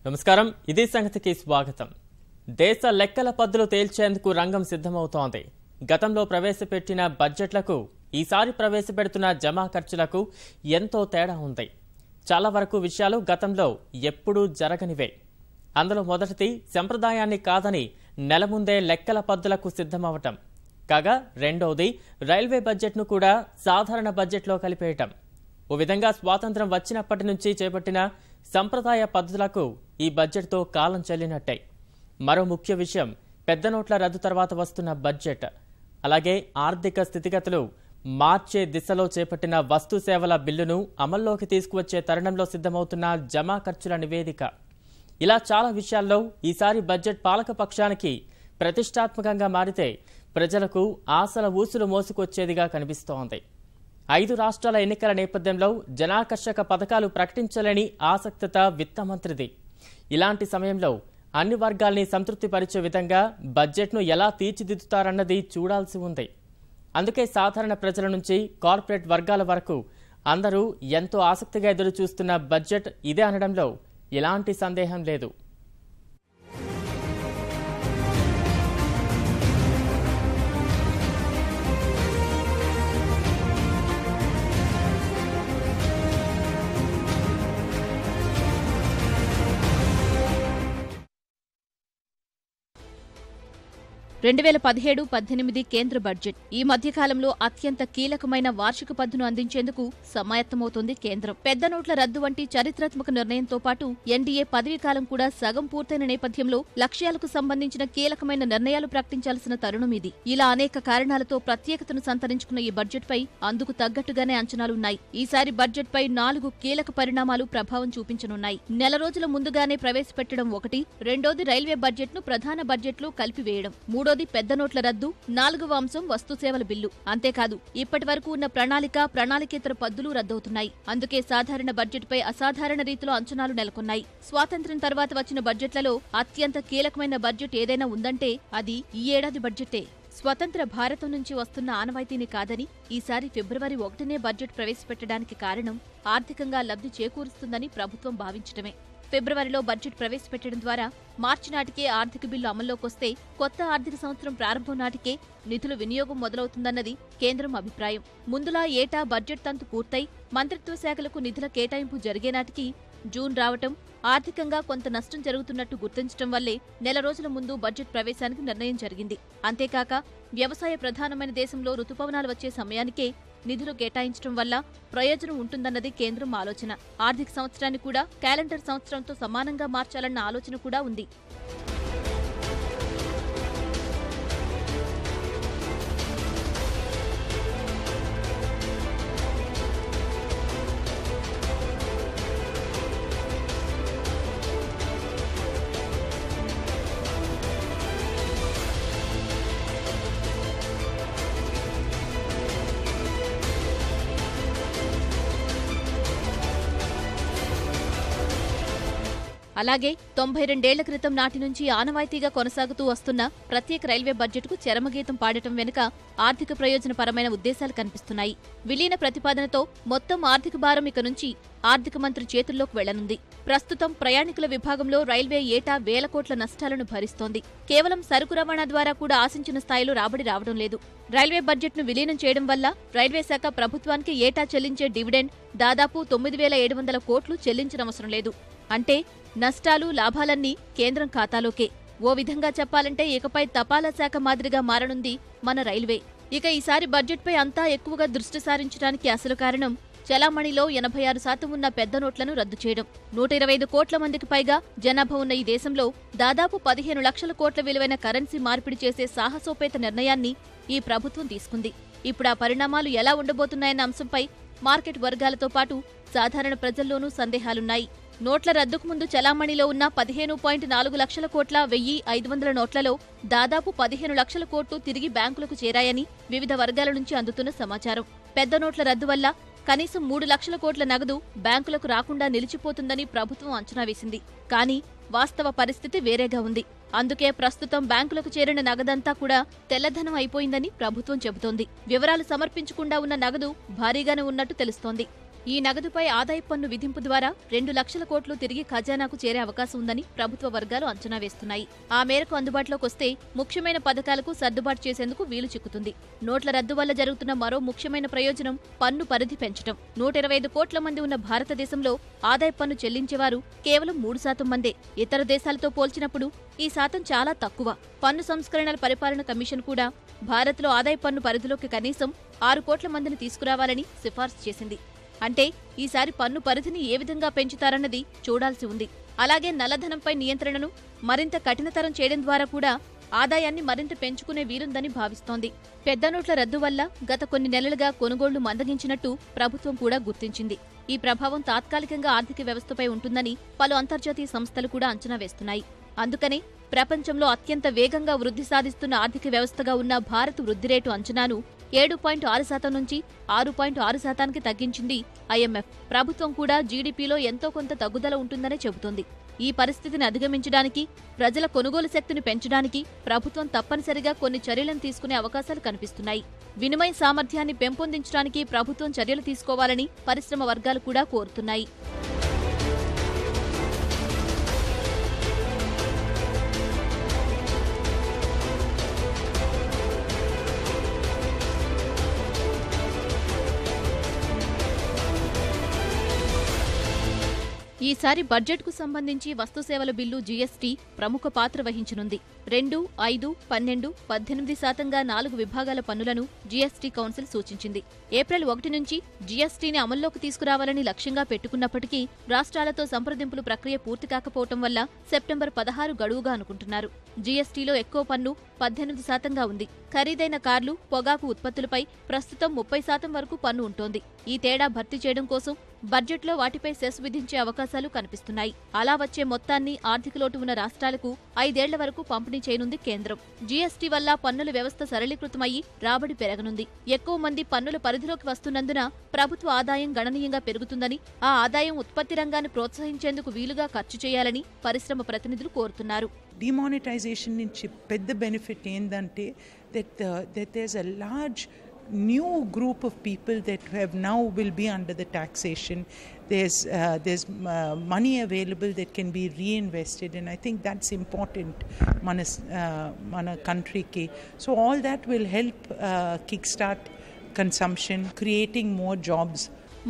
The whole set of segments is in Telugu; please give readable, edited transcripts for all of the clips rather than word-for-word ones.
నమస్కారం, ఇది సంగతికి స్వాగతం. దేశ లెక్కల పద్దులు తేల్చేందుకు రంగం సిద్ధమవుతోంది. గతంలో ప్రవేశపెట్టిన బడ్జెట్లకు ఈసారి ప్రవేశపెడుతున్న జమా ఖర్చులకు ఎంతో తేడా ఉంది. చాలా వరకు విషయాలు గతంలో ఎప్పుడూ జరగనివే. అందులో మొదటిది సంప్రదాయాన్ని కాదని నెల ముందే లెక్కల పద్దులకు సిద్ధమవటం. కాగా రెండోది రైల్వే బడ్జెట్ను కూడా సాధారణ బడ్జెట్లో కలిపేయటం. ఓ విధంగా స్వాతంత్ర్యం వచ్చినప్పటి నుంచి చేపట్టిన సంప్రదాయ పద్ధతులకు ఈ బడ్జెట్తో కాలం చెల్లినట్టే. మరో ముఖ్య విషయం పెద్ద నోట్ల రద్దు తర్వాత వస్తున్న బడ్జెట్. అలాగే ఆర్థిక స్థితిగతులు మార్చే దిశలో చేపట్టిన వస్తు సేవల బిల్లును అమల్లోకి తీసుకువచ్చే తరుణంలో సిద్ధమవుతున్న జమా ఖర్చుల నివేదిక. ఇలా చాలా విషయాల్లో ఈసారి బడ్జెట్ పాలకపక్షానికి ప్రతిష్టాత్మకంగా మారితే ప్రజలకు ఆశల ఊసులు మోసుకొచ్చేదిగా కనిపిస్తోంది. 5 రాష్ట్రాల ఎన్నికల నేపథ్యంలో జనాకర్షక పథకాలు ప్రకటించలేని ఆసక్తత విత్తమంత్రిది. ఇలాంటి సమయంలో అన్ని వర్గాల్ని సంతృప్తిపరిచే విధంగా బడ్జెట్ను ఎలా తీర్చిదిద్దుతారన్నది చూడాల్సి ఉంది. అందుకే సాధారణ ప్రజల నుంచి కార్పొరేట్ వర్గాల వరకు అందరూ ఎంతో ఆసక్తిగా ఎదురుచూస్తున్న బడ్జెట్ ఇదే అనడంలో ఎలాంటి సందేహం లేదు. రెండు 2017-18 కేంద్ర బడ్జెట్ ఈ మధ్యకాలంలో అత్యంత కీలకమైన వార్షిక పద్దును అందించేందుకు సమాయత్తమవుతోంది కేంద్రం. పెద్ద నోట్ల రద్దు వంటి చరిత్రాత్మక నిర్ణయంతో పాటు ఎన్డీఏ పదవీకాలం కూడా సగం పూర్తయిన నేపథ్యంలో లక్ష్యాలకు సంబంధించిన కీలకమైన నిర్ణయాలు ప్రకటించాల్సిన తరుణం ఇది. ఇలా అనేక కారణాలతో ప్రత్యేకతను సంతరించుకున్న ఈ బడ్జెట్ పై అందుకు తగ్గట్టుగానే అంచనాలున్నాయి. ఈసారి బడ్జెట్ పై 4 కీలక పరిణామాలు ప్రభావం చూపించనున్నాయి. నెల రోజుల ముందుగానే ప్రవేశపెట్టడం ఒకటి, రెండోది రైల్వే బడ్జెట్ ను ప్రధాన బడ్జెట్ లో కలిపివేయడం, మూడోది పెద్ద నోట్ల రద్దు, 4వ అంశం వస్తు సేవల బిల్లు. అంతేకాదు ఇప్పటి వరకు ఉన్న ప్రణాళికేతర పద్దులు రద్దవుతున్నాయి. అందుకే సాధారణ బడ్జెట్ పై అసాధారణ రీతిలో అంచనాలు నెలకొన్నాయి. స్వాతంత్ర్యం తర్వాత వచ్చిన బడ్జెట్లలో అత్యంత కీలకమైన బడ్జెట్ ఏదైనా ఉందంటే అది ఈ ఏడాది బడ్జెటే. స్వతంత్ర భారతం నుంచి వస్తున్న ఆనవాయితీని కాదని ఈసారి ఫిబ్రవరి 1నే బడ్జెట్ ప్రవేశపెట్టడానికి కారణం ఆర్థికంగా లబ్ధి చేకూరుస్తుందని ప్రభుత్వం భావించడమే. ఫిబ్రవరిలో బడ్జెట్ ప్రవేశపెట్టడం ద్వారా మార్చి నాటికే ఆర్థిక బిల్లు అమల్లోకొస్తే కొత్త ఆర్థిక సంవత్సరం ప్రారంభం నాటికే నిధుల వినియోగం మొదలవుతుందన్నది కేంద్రం అభిప్రాయం. ముందులా ఏటా బడ్జెట్ తంతు పూర్తయి మంత్రిత్వ శాఖలకు నిధుల కేటాయింపు జరిగే నాటికి జూన్ రావటం, ఆర్థికంగా కొంత నష్టం జరుగుతున్నట్టు గుర్తించడం వల్లే నెల రోజుల ముందు బడ్జెట్ ప్రవేశానికి నిర్ణయం జరిగింది. అంతేకాక వ్యవసాయ ప్రధానమైన దేశంలో రుతుపవనాలు వచ్చే సమయానికే నిధులు కేటాయించడం వల్ల ప్రయోజనం ఉంటుందన్నది కేంద్రం ఆలోచన. ఆర్థిక సంవత్సరాన్ని కూడా క్యాలెండర్ సంవత్సరంతో సమానంగా మార్చాలన్న ఆలోచన కూడా ఉంది. అలాగే 92 క్రితం నాటి నుంచి ఆనవాయితీగా కొనసాగుతూ వస్తున్న ప్రత్యేక రైల్వే బడ్జెట్కు చరమగీతం పాడటం వెనుక ఆర్థిక ప్రయోజనపరమైన ఉద్దేశాలు కనిపిస్తున్నాయి. విలీన ప్రతిపాదనతో మొత్తం ఆర్థిక భారం ఇక నుంచి ఆర్థిక మంత్రి చేతుల్లోకి వెళ్లనుంది. ప్రస్తుతం ప్రయాణికుల విభాగంలో రైల్వే ఏటా 1000 కోట్ల నష్టాలను భరిస్తోంది. కేవలం సరుకు రవాణా ద్వారా కూడా ఆశించిన స్థాయిలో రాబడి రావడం లేదు. రైల్వే బడ్జెట్ను విలీనం చేయడం వల్ల రైల్వే శాఖ ప్రభుత్వానికి ఏటా చెల్లించే డివిడెండ్ దాదాపు 9700 కోట్లు చెల్లించనవసరం లేదు. అంటే నష్టాలు లాభాలన్నీ కేంద్రం ఖాతాలోకే. ఓ విధంగా చెప్పాలంటే ఇకపై తపాలా శాఖ మాదిరిగా మారనుంది మన రైల్వే. ఇక ఈసారి బడ్జెట్పై అంతా ఎక్కువగా దృష్టి సారించడానికి అసలు కారణం చలామణిలో 86% ఉన్న పెద్ద నోట్లను రద్దు చేయడం. 125 కోట్ల మందికి పైగా జనాభా ఉన్న ఈ దేశంలో దాదాపు 15 లక్షల కోట్ల విలువైన కరెన్సీ మార్పిడి చేసే సాహసోపేత నిర్ణయాన్ని ఈ ప్రభుత్వం తీసుకుంది. ఇప్పుడు ఆ పరిణామాలు ఎలా ఉండబోతున్నాయన్న అంశంపై మార్కెట్ వర్గాలతో పాటు సాధారణ ప్రజల్లోనూ సందేహాలున్నాయి. నోట్ల రద్దుకు ముందు చలామణిలో ఉన్న 15.4 లక్షల కోట్ల 1500 నోట్లలో దాదాపు 15 లక్షల కోట్లు తిరిగి బ్యాంకులకు చేరాయని వివిధ వర్గాల నుంచి అందుతున్న సమాచారం. పెద్ద నోట్ల రద్దు వల్ల కనీసం 3 లక్షల కోట్ల నగదు బ్యాంకులకు రాకుండా నిలిచిపోతుందని ప్రభుత్వం అంచనా వేసింది. కానీ వాస్తవ పరిస్థితి వేరేగా ఉంది. అందుకే ప్రస్తుతం బ్యాంకులకు చేరిన నగదంతా కూడా తెల్లధనం అయిపోయిందని ప్రభుత్వం చెబుతోంది. వివరాలు సమర్పించకుండా ఉన్న నగదు భారీగానే ఉన్నట్టు తెలుస్తోంది. ఈ నగదుపై ఆదాయపు పన్ను విధింపు ద్వారా 2 లక్షల కోట్లు తిరిగి ఖజానాకు చేరే అవకాశం ఉందని ప్రభుత్వ వర్గాలు అంచనా వేస్తున్నాయి. ఆ మేరకు అందుబాటులోకొస్తే ముఖ్యమైన పథకాలకు సర్దుబాటు చేసేందుకు వీలు చిక్కుతుంది. నోట్ల రద్దు వల్ల జరుగుతున్న మరో ముఖ్యమైన ప్రయోజనం పన్ను పరిధి పెంచడం. 125 కోట్ల మంది ఉన్న భారతదేశంలో ఆదాయపు పన్ను చెల్లించేవారు కేవలం 3% మందే. ఇతర దేశాలతో పోల్చినప్పుడు ఈ శాతం చాలా తక్కువ. పన్ను సంస్కరణల పరిపాలన కమిషన్ కూడా భారత్లో ఆదాయపు పన్ను పరిధిలోకి కనీసం 6 కోట్ల మందిని తీసుకురావాలని సిఫార్సు చేసింది. అంటే ఈసారి పన్ను పరిధిని ఏ విధంగా పెంచుతారన్నది చూడాల్సి ఉంది. అలాగే నల్లధనంపై నియంత్రణను మరింత కఠినతరం చేయడం ద్వారా కూడా ఆదాయాన్ని మరింత పెంచుకునే వీలుందని భావిస్తోంది. పెద్ద నోట్ల రద్దు వల్ల గత కొన్ని నెలలుగా కొనుగోళ్లు మందగించినట్టు ప్రభుత్వం కూడా గుర్తించింది. ఈ ప్రభావం తాత్కాలికంగా ఆర్థిక వ్యవస్థపై ఉంటుందని పలు అంతర్జాతీయ సంస్థలు కూడా అంచనా వేస్తున్నాయి. అందుకనే ప్రపంచంలో అత్యంత వేగంగా వృద్ధి సాధిస్తున్న ఆర్థిక వ్యవస్థగా ఉన్న భారత్ వృద్ధి రేటు అంచనాను 7.6% నుంచి 6.6%కి తగ్గించింది ఐఎంఎఫ్. ప్రభుత్వం కూడా జీడీపీలో ఎంతో కొంత తగ్గుదల ఉంటుందనే చెబుతోంది. ఈ పరిస్థితిని అధిగమించడానికి, ప్రజల కొనుగోలు శక్తిని పెంచడానికి ప్రభుత్వం తప్పనిసరిగా కొన్ని చర్యలను తీసుకునే అవకాశాలు కనిపిస్తున్నాయి. వినిమయ సామర్థ్యాన్ని పెంపొందించడానికి ప్రభుత్వం చర్యలు తీసుకోవాలని పరిశ్రమ వర్గాలు కూడా కోరుతున్నాయి. ఈసారి బడ్జెట్కు సంబంధించి వస్తుసేవల బిల్లు జీఎస్టీ ప్రముఖ పాత్ర వహించనుంది. 2, 5, 12, 18% 4 విభాగాల పన్నులను జీఎస్టీ కౌన్సిల్ సూచించింది. ఏప్రిల్ 1 నుంచి జీఎస్టీని అమల్లోకి తీసుకురావాలని లక్ష్యంగా పెట్టుకున్నప్పటికీ రాష్ట్రాలతో సంప్రదింపులు ప్రక్రియ పూర్తి కాకపోవడం వల్ల సెప్టెంబర్ 16 గడువుగా అనుకుంటున్నారు. జీఎస్టీలో ఎక్కువ పన్ను 18% ఉంది. ఖరీదైన కార్లు, పొగాకు ఉత్పత్తులపై ప్రస్తుతం 30% వరకు పన్ను ఉంటోంది. ఈ తేడా భర్తీ చేయడం కోసం బడ్జెట్లో వాటిపై సెస్ విధించే అవకాశాలు కనిపిస్తున్నాయి. అలా వచ్చే మొత్తాన్ని ఆర్థిక లోటు ఉన్న రాష్ట్రాలకు 5 ఏళ్ల వరకు పంపిణీ చేయనుంది కేంద్రం. జీఎస్టీ వల్ల పన్నుల వ్యవస్థ సరళీకృతమయ్యి రాబడి పెరగనుంది. ఎక్కువ మంది పన్నుల పరిధిలోకి వస్తున్నందున ప్రభుత్వ ఆదాయం గణనీయంగా పెరుగుతుందని, ఆ ఆదాయం ఉత్పత్తి రంగాన్ని ప్రోత్సహించేందుకు వీలుగా ఖర్చు చేయాలని పరిశ్రమ ప్రతినిధులు కోరుతున్నారు. Demonetization నుంచి పెద్ద బెనిఫిట్ ఏంటంటే that there's a large new group of people that have now will be under the taxation. There's money available that can be reinvested, and I think that's important mana country ki. So all that will help kickstart consumption, creating more jobs.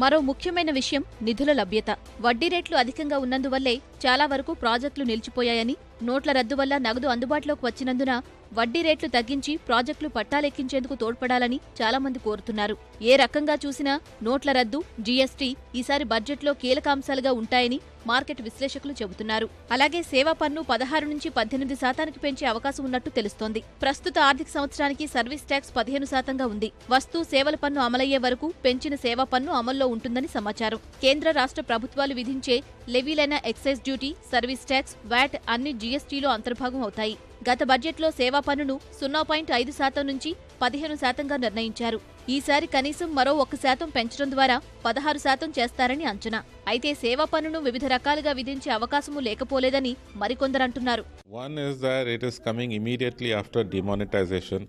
మరో ముఖ్యమైన విషయం నిధుల లభ్యత. వడ్డీ రేట్లు అధికంగా ఉన్నందువల్లే చాలా వరకు ప్రాజెక్టులు నిలిచిపోయాయని, నోట్ల రద్దు వల్ల నగదు అందుబాటులోకి వచ్చినందున వడ్డీ రేట్లు తగ్గించి ప్రాజెక్టులు పట్టాలెక్కించేందుకు తోడ్పడాలని చాలా మంది కోరుతున్నారు. ఏ రకంగా చూసినా నోట్ల రద్దు, జీఎస్టీ ఈసారి బడ్జెట్లో కీలక అంశాలుగా ఉంటాయని మార్కెట్ విశ్లేషకులు చెబుతున్నారు. అలాగే సేవా పన్ను 16 నుంచి 18% పెంచే అవకాశం ఉన్నట్టు తెలుస్తోంది. ప్రస్తుత ఆర్థిక సంవత్సరానికి సర్వీస్ ట్యాక్స్ 15% ఉంది. వస్తు సేవల పన్ను అమలయ్యే వరకు పెంచిన సేవా పన్ను అమల్లో ఉంటుందని సమాచారం. కేంద్ర రాష్ట్ర ప్రభుత్వాలు విధించే లెవీలైన excise duty, service tax, VAT అన్ని జీఎస్టీలో అంతర్భాగం అవుతాయి. గత బడ్జెట్లో సేవా పన్నును 0.5% నుంచి 15%గా నిర్ణయించారు. ఈసారి కనీసం మరో 1% పెంచడం ద్వారా 16% చేస్తారని అంచనా. అయితే సేవా పన్నును వివిధ రకాలుగా విధించే అవకాశమూ లేకపోలేదని మరికొందరంటున్నారు. One is that it is coming immediately after demonetization,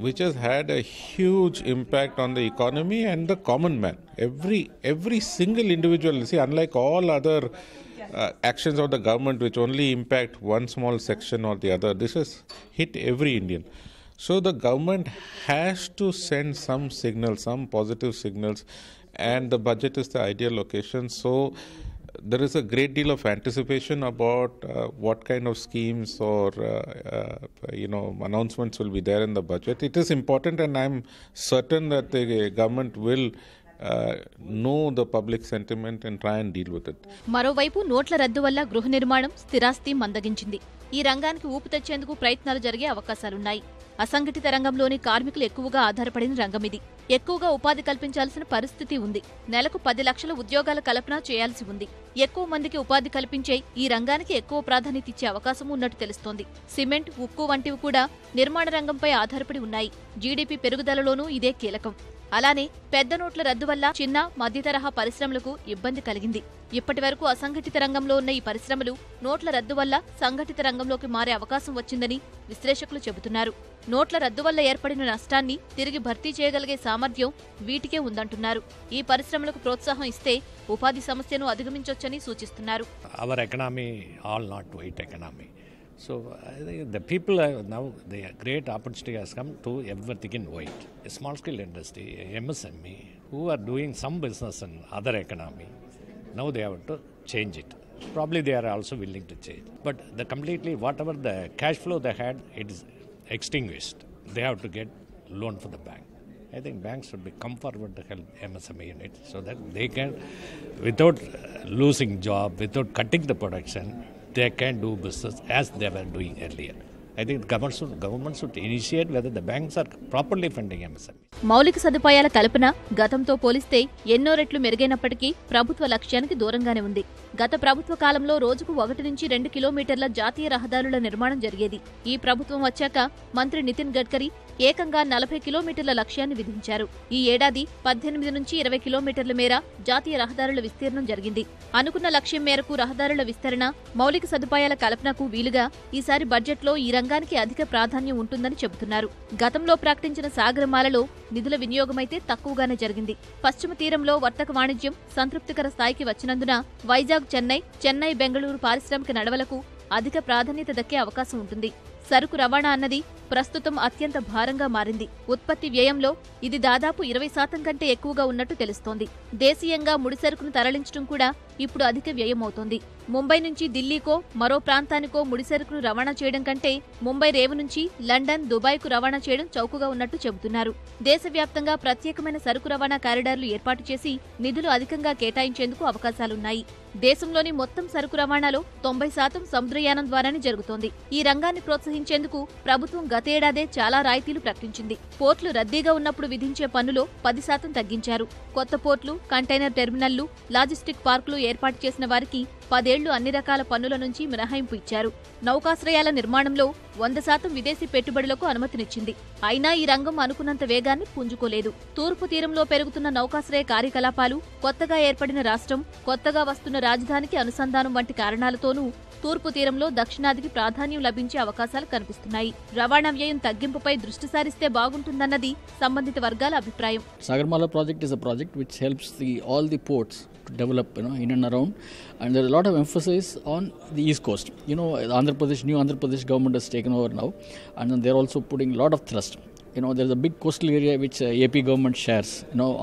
which has had a huge impact on the economy and the common man. Every single individual, see, unlike all other actions of the government which only impact one small section or the other, this has hit every Indian. So the government has to send some signals, some positive signals, and the budget is the ideal location. So there is a great deal of anticipation about what kind of schemes or announcements will be there in the budget. It is important, and I'm certain that the government will know the public sentiment and try and deal with it. మరోవైపు నోట్ల రద్దు వల్ల గృహ నిర్మాణం, స్థిరాస్తి మందగించింది. ఈ రంగానికి ఊపు తెచ్చేందుకు ప్రయత్నాలు జరిగే అవకాశాలున్నాయి. అసంఘటిత రంగంలోని కార్మికులు ఎక్కువగా ఆధారపడిన రంగం ఇది. ఎక్కువగా ఉపాధి కల్పించాల్సిన పరిస్థితి ఉంది. నెలకు 10 లక్షల ఉద్యోగాల కల్పన చేయాల్సి ఉంది. ఎక్కువ మందికి ఉపాధి కల్పించే ఈ రంగానికి ఎక్కువ ప్రాధాన్యత ఇచ్చే అవకాశం ఉన్నట్టు తెలుస్తోంది. సిమెంట్, ఉక్కు వంటివి కూడా నిర్మాణ రంగంపై ఆధారపడి ఉన్నాయి. జీడీపీ పెరుగుదలలోనూ ఇదే కీలకం. అలానే పెద్ద నోట్ల రద్దు వల్ల చిన్న మధ్యతరహా పరిశ్రమలకు ఇబ్బంది కలిగింది. ఇప్పటి వరకు అసంఘటిత రంగంలో ఉన్న ఈ పరిశ్రమలు నోట్ల రద్దు వల్ల సంఘటిత రంగంలోకి మారే అవకాశం వచ్చిందని విశ్లేషకులు చెబుతున్నారు. నోట్ల రద్దు వల్ల ఏర్పడిన నష్టాన్ని తిరిగి భర్తీ చేయగలిగే సామర్థ్యం వీటికే ఉందంటున్నారు. ఈ పరిశ్రమలకు ప్రోత్సాహం ఇస్తే ఉపాధి సమస్యను అధిగమించొచ్చని సూచిస్తున్నారు. Our economy all not white economy. So I think the people now the great opportunity has come to everything in white. A small scale industry, MSME, who are doing some business in other economy, now they have to change it. Probably they are also willing to change. But the completely whatever the cash flow they had, it is extinguished. They have to get loan from the bank. I think banks should be come forward to help MSME unit so that they can, without losing job, without cutting the production, they can do business as they were doing earlier. I think government should initiate whether the banks are properly funding MSME. మౌలిక సదుపాయాల కల్పన గతంతో పోలిస్తే ఎన్నో రెట్లు మెరుగైనప్పటికీ ప్రభుత్వ లక్ష్యానికి దూరంగానే ఉంది. గత ప్రభుత్వ కాలంలో రోజుకు 1 నుంచి 2 కిలోమీటర్ల జాతీయ రహదారుల నిర్మాణం జరిగేది. ఈ ప్రభుత్వం వచ్చాక మంత్రి నితిన్ గడ్కరీ ఏకంగా 40 కిలోమీటర్ల లక్ష్యాన్ని విధించారు. ఈ ఏడాది 18 నుంచి 20 కిలోమీటర్ల మేర జాతీయ రహదారుల విస్తీర్ణం జరిగింది. అనుకున్న లక్ష్యం మేరకు రహదారుల విస్తరణ, మౌలిక సదుపాయాల కల్పనకు వీలుగా ఈసారి బడ్జెట్లో ఈ రంగానికి అధిక ప్రాధాన్యం ఉంటుందని చెబుతున్నారు. గతంలో ప్రకటించిన సాగరమాలలో నిధుల వినియోగమైతే తక్కువగానే జరిగింది. పశ్చిమ తీరంలో వర్తక వాణిజ్యం సంతృప్తికర స్థాయికి వచ్చినందున వైజాగ్, చెన్నై, బెంగళూరు పారిశ్రామిక నడవలకు అధిక ప్రాధాన్యత దక్కే అవకాశం ఉంటుంది. సరుకు రవాణా అన్నది ప్రస్తుతం అత్యంత భారంగా మారింది. ఉత్పత్తి వ్యయంలో ఇది దాదాపు 20% కంటే ఎక్కువగా ఉన్నట్టు తెలుస్తోంది. దేశీయంగా ముడిసరుకును తరలించడం కూడా ఇప్పుడు అధిక వ్యయమవుతోంది. ముంబై నుంచి ఢిల్లీకో మరో ప్రాంతానికో ముడిసరుకును రవాణా చేయడం కంటే ముంబై రేవు నుంచి లండన్, దుబాయ్కు రవాణా చేయడం చౌకగా ఉన్నట్టు చెబుతున్నారు. దేశవ్యాప్తంగా ప్రత్యేకమైన సరుకు రవాణా కారిడార్లు ఏర్పాటు చేసి నిధులు అధికంగా కేటాయించేందుకు అవకాశాలున్నాయి. దేశంలోని మొత్తం సరుకు రవాణాలో 90% సముద్రయానం ద్వారానే జరుగుతోంది. ఈ రంగాన్ని ప్రోత్సహించేందుకు ప్రభుత్వం గతేడాదే చాలా రాయితీలు ప్రకటించింది. పోర్టులు రద్దీగా ఉన్నప్పుడు విధించే పన్నులో 10% తగ్గించారు. కొత్త పోర్టులు, కంటైనర్ టెర్మినళ్లు, లాజిస్టిక్ పార్కులు ఏర్పాటు చేసిన వారికి 10 ఏళ్లు అన్ని రకాల పన్నుల నుంచి మినహాయింపు ఇచ్చారు. నౌకాశ్రయాల నిర్మాణంలో 100% విదేశీ పెట్టుబడులకు అనుమతినిచ్చింది. అయినా ఈ రంగం అనుకున్నంత వేగాన్ని పుంజుకోలేదు. తూర్పు తీరంలో పెరుగుతున్న నౌకాశ్రయ కార్యకలాపాలు, కొత్తగా ఏర్పడిన రాష్ట్రం, కొత్తగా వస్తున్న రాజధానికి అనుసంధానం వంటి కారణాలతోనూ తూర్పు తీరంలో దక్షిణాదికి ప్రాధాన్యం లభించే అవకాశాలు కనిపిస్తున్నాయి. రవాణా వ్యయం తగ్గింపుపై దృష్టి సారిస్తే బాగుంటుందన్నది సంబంధిత వర్గాల అభిప్రాయం. Sagarmala project is a project which helps all the ports to develop, in and around, and there is a lot of emphasis on the east coast. New Andhra Pradesh government has taken over now, and then they are also putting a lot of thrust. There is a big coastal area which AP government shares,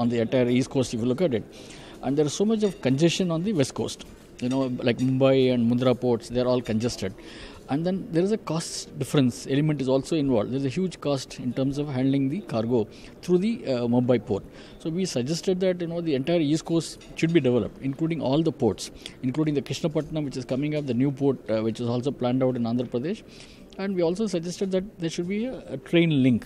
on the entire east coast if you look at it, and there is so much of congestion on the west coast. Like Mumbai and Mundra ports, they are all congested. And then there is a cost difference element is also involved. There is a huge cost in terms of handling the cargo through the Mumbai port. So we suggested that the entire east coast should be developed, including all the ports, including the Krishnapatnam which is coming up, the new port which is also planned out in Andhra Pradesh. And we also suggested that there should be a train link,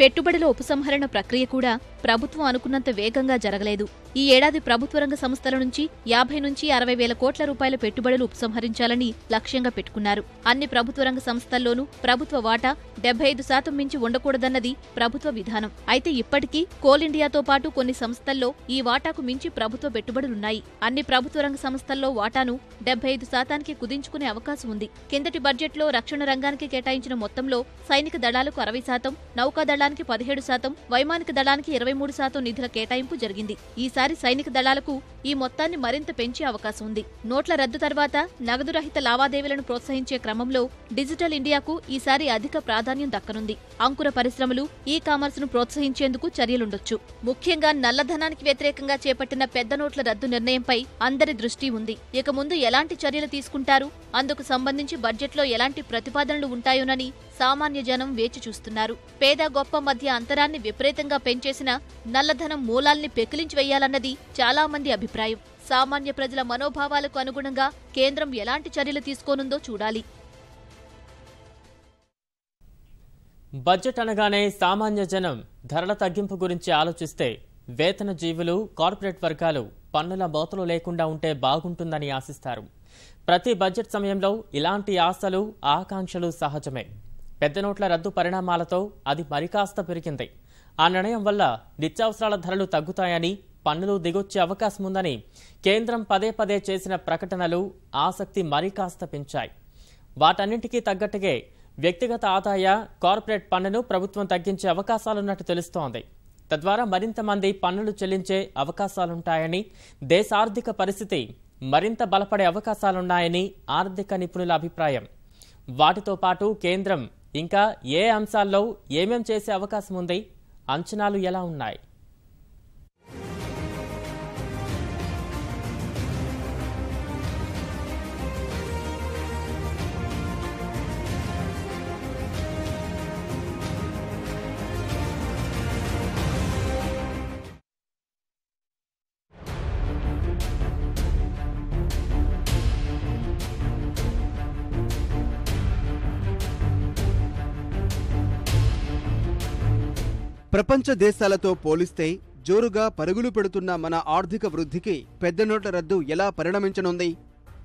పెట్టుబడుల ఉపసంహరణ ప్రక్రియ కూడా ప్రభుత్వం అనుకున్నంత వేగంగా జరగలేదు. ఈ ఏడాది ప్రభుత్వ రంగ సంస్థల నుంచి 50 నుంచి 60 వేల కోట్ల రూపాయల పెట్టుబడులు ఉపసంహరించాలని లక్ష్యంగా పెట్టుకున్నారు. అన్ని ప్రభుత్వ రంగ సంస్థల్లోనూ ప్రభుత్వ వాటా 75% మించి ఉండకూడదన్నది ప్రభుత్వ విధానం. అయితే ఇప్పటికీ కోల్ ఇండియాతో పాటు కొన్ని సంస్థల్లో ఈ వాటాకు మించి ప్రభుత్వ పెట్టుబడులున్నాయి. అన్ని ప్రభుత్వ రంగ సంస్థల్లో వాటాను 75%కి కుదించుకునే అవకాశం ఉంది. కిందటి బడ్జెట్లో రక్షణ రంగానికి కేటాయించిన మొత్తంలో సైనిక దళాలకు 60%, నౌకాదళానికి 17%, వైమానిక దళానికి 23% నిధుల కేటాయింపు జరిగింది. ఈసారి సైనిక దళాలకు ఈ మొత్తాన్ని మరింత పెంచే అవకాశం ఉంది. నోట్ల రద్దు తర్వాత నగదు రహిత లావాదేవీలను ప్రోత్సహించే క్రమంలో డిజిటల్ ఇండియాకు ఈసారి అధిక ప్రాధాన్యం దక్కనుంది. అంకుర పరిశ్రమలు, ఈ కామర్స్ ను ప్రోత్సహించేందుకు చర్యలుండొచ్చు. ముఖ్యంగా నల్లధనానికి వ్యతిరేకంగా చేపట్టిన పెద్ద నోట్ల రద్దు నిర్ణయంపై అందరి దృష్టి ఉంది. ఇక ముందు ఎలాంటి చర్యలు తీసుకుంటారు, అందుకు సంబంధించి బడ్జెట్లో ఎలాంటి ప్రతిపాదనలు ఉంటాయోనని సామాన్య జనం వేచి చూస్తున్నారు. పేద గొప్ప మధ్య అంతరాన్ని విపరీతంగా పెంచేసిన నల్లధనం మూలాల్ని పెకిలించి వెయ్యాలన్నది చాలా మంది అభిప్రాయం. సామాన్య ప్రజల మనోభావాలకు అనుగుణంగా కేంద్రం ఎలాంటి చర్యలు తీసుకోనుందో చూడాలి. బడ్జెట్ అనగానే సామాన్య జనం ధరల తగ్గింపు గురించి ఆలోచిస్తే వేతన జీవులు, కార్పొరేట్ వర్గాలు పన్నుల మోతలు లేకుండా ఉంటే బాగుంటుందని ఆశిస్తారు. ప్రతి బడ్జెట్ సమయంలో ఇలాంటి ఆశలు, ఆకాంక్షలు సహజమే. పెద్ద నోట్ల రద్దు పరిణామాలతో అది మరికాస్త పెరిగింది. ఆ నిర్ణయం వల్ల నిత్యావసరాల ధరలు తగ్గుతాయని, పన్నులు దిగొచ్చే అవకాశం ఉందని కేంద్రం పదే పదే చేసిన ప్రకటనలు ఆసక్తి మరీ కాస్త పెంచాయి. వాటన్నింటికీ తగ్గట్టుగా వ్యక్తిగత ఆదాయ, కార్పొరేట్ పన్నును ప్రభుత్వం తగ్గించే అవకాశాలున్నట్టు తెలుస్తోంది. తద్వారా మరింత మంది పన్నులు చెల్లించే అవకాశాలుంటాయని, దేశ ఆర్థిక పరిస్థితి మరింత బలపడే అవకాశాలున్నాయని ఆర్థిక నిపుణుల అభిప్రాయం. వాటితో పాటు కేంద్రం ఇంకా ఏ అంశాల్లో ఏమేం చేసే అవకాశం ఉంది, అంచనాలు ఎలా ఉన్నాయి? ప్రపంచ దేశాలతో పోలిస్తే జోరుగా పరుగులు పెడుతున్న మన ఆర్థిక వృద్ధికి పెద్ద నోట్ల రద్దు ఎలా పరిణమించనుంది?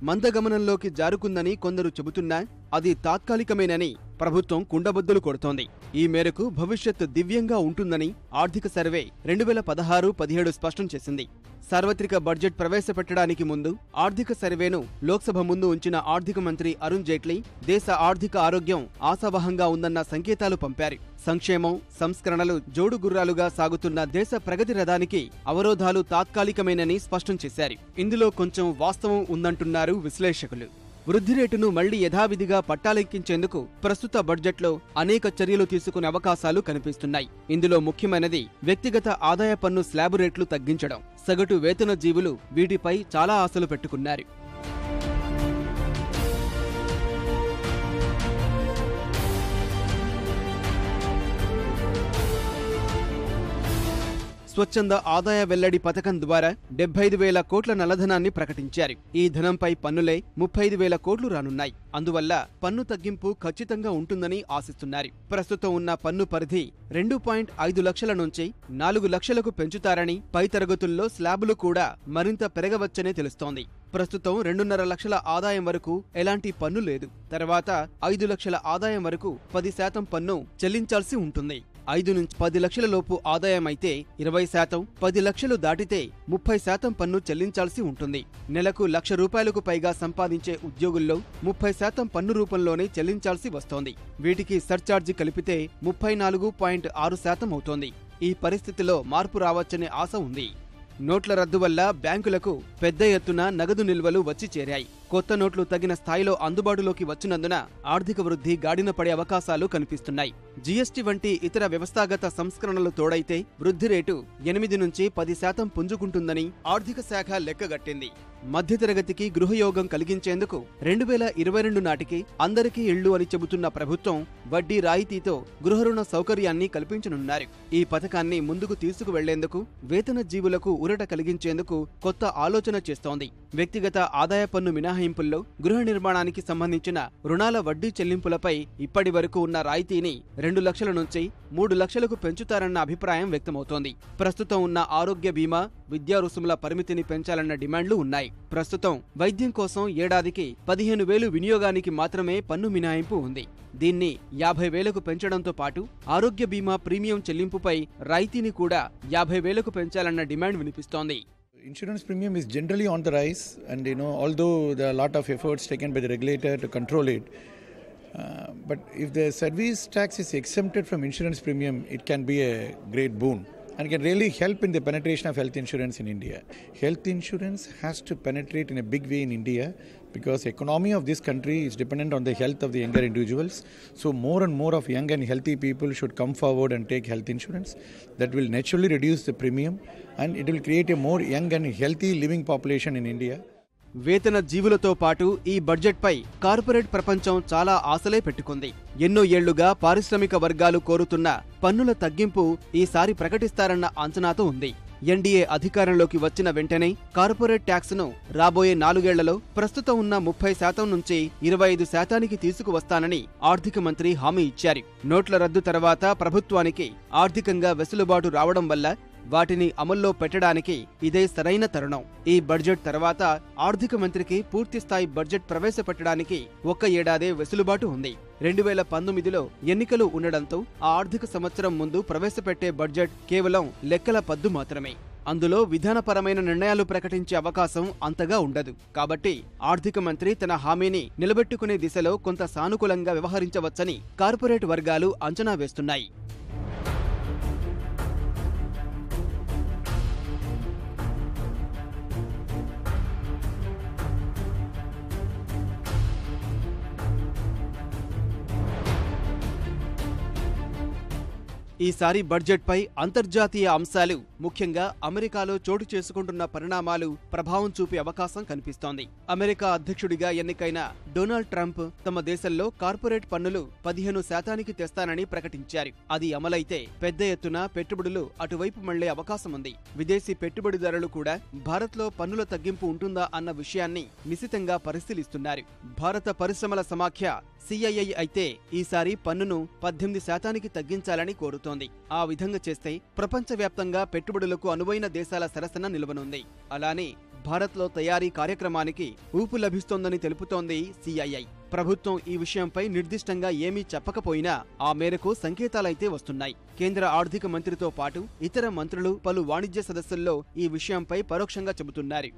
మందగమనంలోకి జారుకుందని కొందరు చెబుతున్నా అది తాత్కాలికమేనని ప్రభుత్వం కుండబద్దలు కొడుతోంది. ఈ మేరకు భవిష్యత్ దివ్యంగా ఉంటుందని ఆర్థిక సర్వే 2016-17 స్పష్టం చేసింది. సార్వత్రిక బడ్జెట్ ప్రవేశపెట్టడానికి ముందు ఆర్థిక సర్వేను లోక్సభ ముందు ఉంచిన ఆర్థిక మంత్రి అరుణ్ జైట్లీ దేశ ఆర్థిక ఆరోగ్యం ఆశావహంగా ఉందన్న సంకేతాలు పంపారు. సంక్షేమం, సంస్కరణలు జోడుగుర్రాలుగా సాగుతున్న దేశ ప్రగతి రథానికి అవరోధాలు తాత్కాలికమేనని స్పష్టం చేశారు. ఇందులో కొంచెం వాస్తవం ఉందంటున్నారు విశ్లేషకులు. వృద్ధి రేటును మళ్లీ యథావిధిగా పట్టాలెక్కించేందుకు ప్రస్తుత బడ్జెట్లో అనేక చర్యలు తీసుకునే అవకాశాలు కనిపిస్తున్నాయి. ఇందులో ముఖ్యమైనది వ్యక్తిగత ఆదాయ పన్ను స్లాబు రేట్లు తగ్గించడం. సగటు వేతన జీవులు వీటిపై చాలా ఆశలు పెట్టుకున్నారు. స్వచ్ఛంద ఆదాయ వెల్లడి పథకం ద్వారా 75,000 కోట్ల నల్లధనాన్ని ప్రకటించారు. ఈ ధనంపై పన్నులే 35,000 కోట్లు రానున్నాయి. అందువల్ల పన్ను తగ్గింపు ఖచ్చితంగా ఉంటుందని ఆశిస్తున్నారు. ప్రస్తుతం ఉన్న పన్ను పరిధి 2.5 లక్షల నుంచి 4 లక్షలకు పెంచుతారని, పై తరగతుల్లో స్లాబులు కూడా మరింత పెరగవచ్చనే తెలుస్తోంది. ప్రస్తుతం 2.5 లక్షల ఆదాయం వరకు ఎలాంటి పన్ను లేదు. తర్వాత 5 లక్షల ఆదాయం వరకు 10% పన్ను చెల్లించాల్సి ఉంటుంది. 5 నుంచి 10 లక్షల లోపు ఆదాయం అయితే 20%, 10 లక్షలు దాటితే 30% పన్ను చెల్లించాల్సి ఉంటుంది. నెలకు ₹1,00,000 పైగా సంపాదించే ఉద్యోగుల్లో 30% పన్ను రూపంలోనే చెల్లించాల్సి వస్తోంది. వీటికి సర్చార్జి కలిపితే 34.6% అవుతోంది. ఈ పరిస్థితిలో మార్పు రావచ్చనే ఆశ ఉంది. నోట్ల రద్దు వల్ల బ్యాంకులకు పెద్ద ఎత్తున నగదు నిల్వలు వచ్చి చేరాయి. కొత్త నోట్లు తగిన స్థాయిలో అందుబాటులోకి వచ్చినందున ఆర్థిక వృద్ధి గాడిన పడే అవకాశాలు కనిపిస్తున్నాయి. జీఎస్టీ వంటి ఇతర వ్యవస్థాగత సంస్కరణలు తోడైతే వృద్ధి రేటు 8 నుంచి 10% పుంజుకుంటుందని ఆర్థిక శాఖ లెక్కగట్టింది. మధ్యతరగతికి గృహయోగం కలిగించేందుకు 2022 నాటికి అందరికీ ఇళ్లు అని చెబుతున్న ప్రభుత్వం వడ్డీ రాయితీతో గృహరుణ సౌకర్యాన్ని కల్పించనున్నారు. ఈ పథకాన్ని ముందుకు తీసుకువెళ్లేందుకు, వేతన జీవులకు ఊరట కలిగించేందుకు కొత్త ఆలోచన చేస్తోంది. వ్యక్తిగత ఆదాయ పన్ను మినహాయింపుల్లో గృహ నిర్మాణానికి సంబంధించిన రుణాల వడ్డీ చెల్లింపులపై ఇప్పటి వరకు ఉన్న రాయితీని 2 లక్షల నుంచి 3 లక్షలకు పెంచుతారన్న అభిప్రాయం వ్యక్తమవుతోంది. ప్రస్తుతం ఉన్న ఆరోగ్య బీమా, విద్యా రుసుముల పరిమితిని పెంచాలన్న డిమాండ్లు ఉన్నాయి. ప్రస్తుతం వైద్యం కోసం ఏడాదికి 15,000 వినియోగానికి మాత్రమే పన్ను మినహాయింపు ఉంది. దీన్ని 50,000కు పెంచడంతో పాటు ఆరోగ్య బీమా ప్రీమియం చెల్లింపుపై రాయితీని కూడా 50,000కు పెంచాలన్న డిమాండ్ వినిపిస్తోంది. Insurance premium is generally on the rise, and although there are a lot of efforts taken by the regulator to control it, but if the service tax is exempted from insurance premium, it can be a great boon and can really help in the penetration of health insurance in India. Health insurance has to penetrate in a big way in India because the economy of this country is dependent on the health of the younger individuals. So more and more of young and healthy people should come forward and take health insurance. That will naturally reduce the premium and it will create a more young and healthy living population in India. వేతన జీవులతో పాటు ఈ బడ్జెట్పై కార్పొరేట్ ప్రపంచం చాలా ఆశలే పెట్టుకుంది. ఎన్నో ఏళ్లుగా పారిశ్రామిక వర్గాలు కోరుతున్న పన్నుల తగ్గింపు ఈసారి ప్రకటిస్తారన్న అంచనాతో ఉంది. ఎన్డీఏ అధికారంలోకి వచ్చిన వెంటనే కార్పొరేట్ ట్యాక్స్ ను రాబోయే 4 ఏళ్లలో ప్రస్తుతం ఉన్న 30% నుంచి 25%కి తీసుకువస్తానని ఆర్థిక మంత్రి హామీ ఇచ్చారు. నోట్ల రద్దు తర్వాత ప్రభుత్వానికి ఆర్థికంగా వెసులుబాటు రావడం వల్ల వాటిని అమల్లో పెట్టడానికి ఇదే సరైన తరుణం. ఈ బడ్జెట్ తర్వాత ఆర్థిక మంత్రికి పూర్తిస్థాయి బడ్జెట్ ప్రవేశపెట్టడానికి 1 ఏడాదే వెసులుబాటు ఉంది. 2019లో ఎన్నికలు ఉండడంతో ఆ ఆర్థిక సంవత్సరం ముందు ప్రవేశపెట్టే బడ్జెట్ కేవలం లెక్కల పద్దు మాత్రమే. అందులో విధానపరమైన నిర్ణయాలు ప్రకటించే అవకాశం అంతగా ఉండదు. కాబట్టి ఆర్థిక మంత్రి తన హామీని నిలబెట్టుకునే దిశలో కొంత సానుకూలంగా వ్యవహరించవచ్చని కార్పొరేట్ వర్గాలు అంచనా వేస్తున్నాయి. ఈసారి బడ్జెట్పై అంతర్జాతీయ అంశాలు, ముఖ్యంగా అమెరికాలో చోటు చేసుకుంటున్న పరిణామాలు ప్రభావం చూపే అవకాశం కనిపిస్తోంది. అమెరికా అధ్యక్షుడిగా ఎన్నికైన డొనాల్డ్ ట్రంప్ తమ దేశంలో కార్పొరేట్ పన్నులు 15% తెస్తానని ప్రకటించారు. అది అమలైతే పెద్ద ఎత్తున పెట్టుబడులు అటువైపు మళ్లే అవకాశముంది. విదేశీ పెట్టుబడిదారులు కూడా భారత్లో పన్నుల తగ్గింపు ఉంటుందా అన్న విషయాన్ని నిశితంగా పరిశీలిస్తున్నారు. భారత పరిశ్రమల సమాఖ్య CII అయితే ఈసారి పన్నును 18% తగ్గించాలని కోరుతోంది. ఆ విధంగా చేస్తే ప్రపంచవ్యాప్తంగా పెట్టుబడులకు అనువైన దేశాల సరసన నిలవనుంది. అలానే భారత్లో తయారీ కార్యక్రమానికి ఊపు లభిస్తోందని తెలుపుతోంది CII. ప్రభుత్వం ఈ విషయంపై నిర్దిష్టంగా ఏమీ చెప్పకపోయినా ఆ మేరకు సంకేతాలైతే వస్తున్నాయి. కేంద్ర ఆర్థిక మంత్రితో పాటు ఇతర మంత్రులు పలు వాణిజ్య సదస్సుల్లో ఈ విషయంపై పరోక్షంగా చెబుతున్నారు.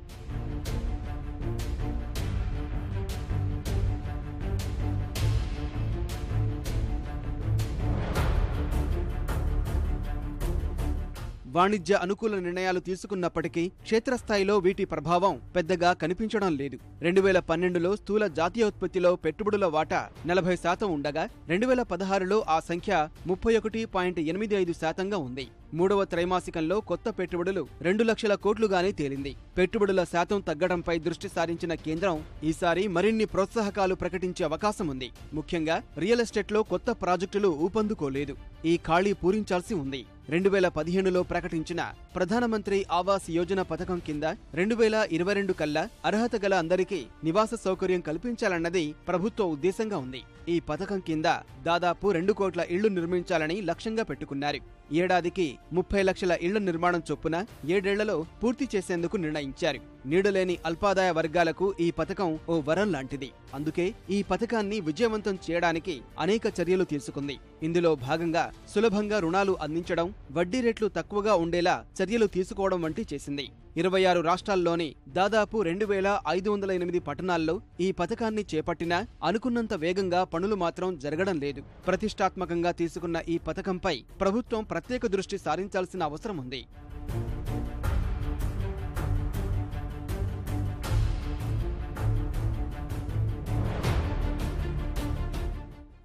వాణిజ్య అనుకూల నిర్ణయాలు తీసుకున్నప్పటికీ క్షేత్రస్థాయిలో వీటి ప్రభావం పెద్దగా కనిపించడం లేదు. 2012లో స్థూల జాతీయోత్పత్తిలో పెట్టుబడుల వాటా 40% ఉండగా 2016లో ఆ సంఖ్య 31.85%గా ఉంది. మూడవ త్రైమాసికంలో కొత్త పెట్టుబడులు 2 లక్షల కోట్లుగానే తేలింది. పెట్టుబడుల శాతం తగ్గడంపై దృష్టి సారించిన కేంద్రం ఈసారి మరిన్ని ప్రోత్సాహకాలు ప్రకటించే అవకాశం ఉంది. ముఖ్యంగా రియల్ ఎస్టేట్లో కొత్త ప్రాజెక్టులు ఊపందుకోలేదు. ఈ ఖాళీ పూరించాల్సి ఉంది. 2015లో ప్రకటించిన ప్రధానమంత్రి ఆవాస్ యోజన పథకం కింద 2022 కల్లా అర్హత గల అందరికీ నివాస సౌకర్యం కల్పించాలన్నది ప్రభుత్వ ఉద్దేశంగా ఉంది. ఈ పథకం కింద దాదాపు 2 కోట్ల ఇళ్లు నిర్మించాలని లక్ష్యంగా పెట్టుకున్నారు. ఏడాదికి 30 లక్షల ఇళ్ల నిర్మాణం చొప్పున 7 ఏళ్లలో పూర్తి చేసేందుకు నిర్ణయించారు. నీడలేని అల్పాదాయ వర్గాలకు ఈ పథకం ఓ వరం లాంటిది. అందుకే ఈ పథకాన్ని విజయవంతం చేయడానికి అనేక చర్యలు తీసుకుంది. ఇందులో భాగంగా సులభంగా రుణాలు అందించడం, వడ్డీ రేట్లు తక్కువగా ఉండేలా చర్యలు తీసుకోవడం వంటి చేసింది. 26 రాష్ట్రాల్లోని దాదాపు 2508 పట్టణాల్లో ఈ పథకాన్ని చేపట్టినా అనుకున్నంత వేగంగా పనులు మాత్రం జరగడం లేదు. ప్రతిష్టాత్మకంగా తీసుకున్న ఈ పథకంపై ప్రభుత్వం ప్రత్యేక దృష్టి సారించాల్సిన అవసరం ఉంది.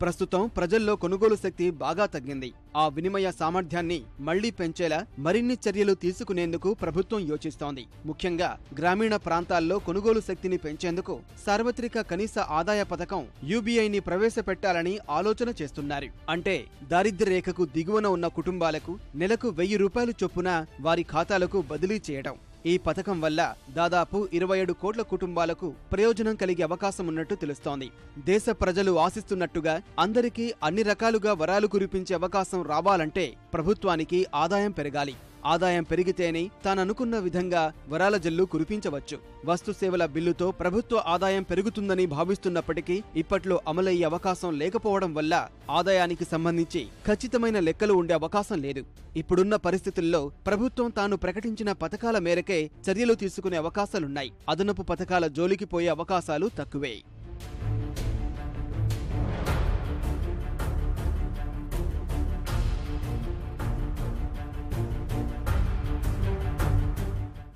ప్రస్తుతం ప్రజల్లో కొనుగోలు శక్తి బాగా తగ్గింది. ఆ వినిమయ సామర్థ్యాన్ని మళ్లీ పెంచేలా మరిన్ని చర్యలు తీసుకునేందుకు ప్రభుత్వం యోచిస్తోంది. ముఖ్యంగా గ్రామీణ ప్రాంతాల్లో కొనుగోలు శక్తిని పెంచేందుకు సార్వత్రిక కనీస ఆదాయ పథకం UBIని ప్రవేశపెట్టాలని ఆలోచన చేస్తున్నారు. అంటే దారిద్ర్య రేఖకు దిగువన ఉన్న కుటుంబాలకు నెలకు 1000 రూపాయలు చొప్పున వారి ఖాతాలకు బదిలీ చేయడం. ఈ పథకం వల్ల దాదాపు 27 కోట్ల కుటుంబాలకు ప్రయోజనం కలిగే అవకాశం ఉన్నట్టు తెలుస్తోంది. దేశ ప్రజలు ఆశిస్తున్నట్టుగా అందరికీ అన్ని రకాలుగా వరాలు కురిపించే అవకాశం రావాలంటే ప్రభుత్వానికి ఆదాయం పెరగాలి. ఆదాయం పెరిగితేనే తాననుకున్న విధంగా వరాల జల్లు కురిపించవచ్చు. వస్తు సేవల బిల్లుతో ప్రభుత్వ ఆదాయం పెరుగుతుందని భావిస్తున్నప్పటికీ ఇప్పట్లో అమలయ్యే అవకాశం లేకపోవడం వల్ల ఆదాయానికి సంబంధించి ఖచ్చితమైన లెక్కలు ఉండే అవకాశం లేదు. ఇప్పుడున్న పరిస్థితుల్లో ప్రభుత్వం తాను ప్రకటించిన పథకాల మేరకే చర్యలు తీసుకునే అవకాశాలున్నాయి. అదనపు పథకాల జోలికి పోయే అవకాశాలు తక్కువే.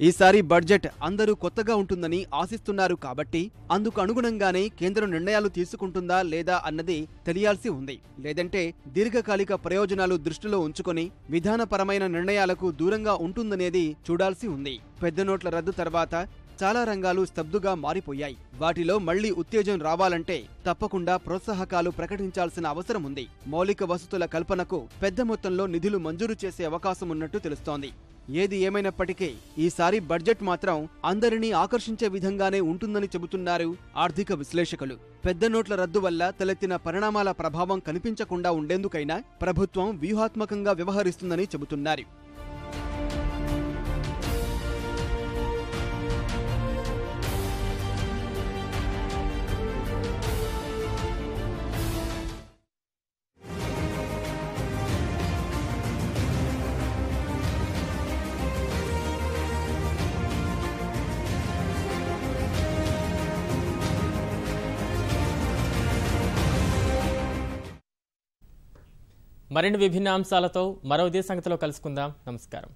ఈసారి బడ్జెట్ అందరూ కొత్తగా ఉంటుందని ఆశిస్తున్నారు కాబట్టి అందుకు అనుగుణంగానే కేంద్రం నిర్ణయాలు తీసుకుంటుందా లేదా అన్నది తెలియాల్సి ఉంది. లేదంటే దీర్ఘకాలిక ప్రయోజనాలు దృష్టిలో ఉంచుకొని విధానపరమైన నిర్ణయాలకు దూరంగా ఉంటుందనేది చూడాల్సి ఉంది. పెద్ద నోట్ల రద్దు తర్వాత చాలా రంగాలు స్తబ్దుగా మారిపోయాయి. వాటిలో మళ్లీ ఉత్తేజం రావాలంటే తప్పకుండా ప్రోత్సాహకాలు ప్రకటించాల్సిన అవసరం ఉంది. మౌలిక వసతుల కల్పనకు పెద్ద మొత్తంలో నిధులు మంజూరు చేసే అవకాశం ఉన్నట్టు తెలుస్తోంది. ఏది ఏమైనప్పటికీ ఈసారి బడ్జెట్ మాత్రం అందరినీ ఆకర్షించే విధంగానే ఉంటుందని చెబుతున్నారు ఆర్థిక విశ్లేషకులు. పెద్ద నోట్ల రద్దు వల్ల తలెత్తిన పరిణామాల ప్రభావం కనిపించకుండా ఉండేందుకైనా ప్రభుత్వం వ్యూహాత్మకంగా వ్యవహరిస్తుందని చెబుతున్నారు. మరిన్ని విభిన్న అంశాలతో మరో ఇదే సంగతిలో కలుసుకుందాం. నమస్కారం.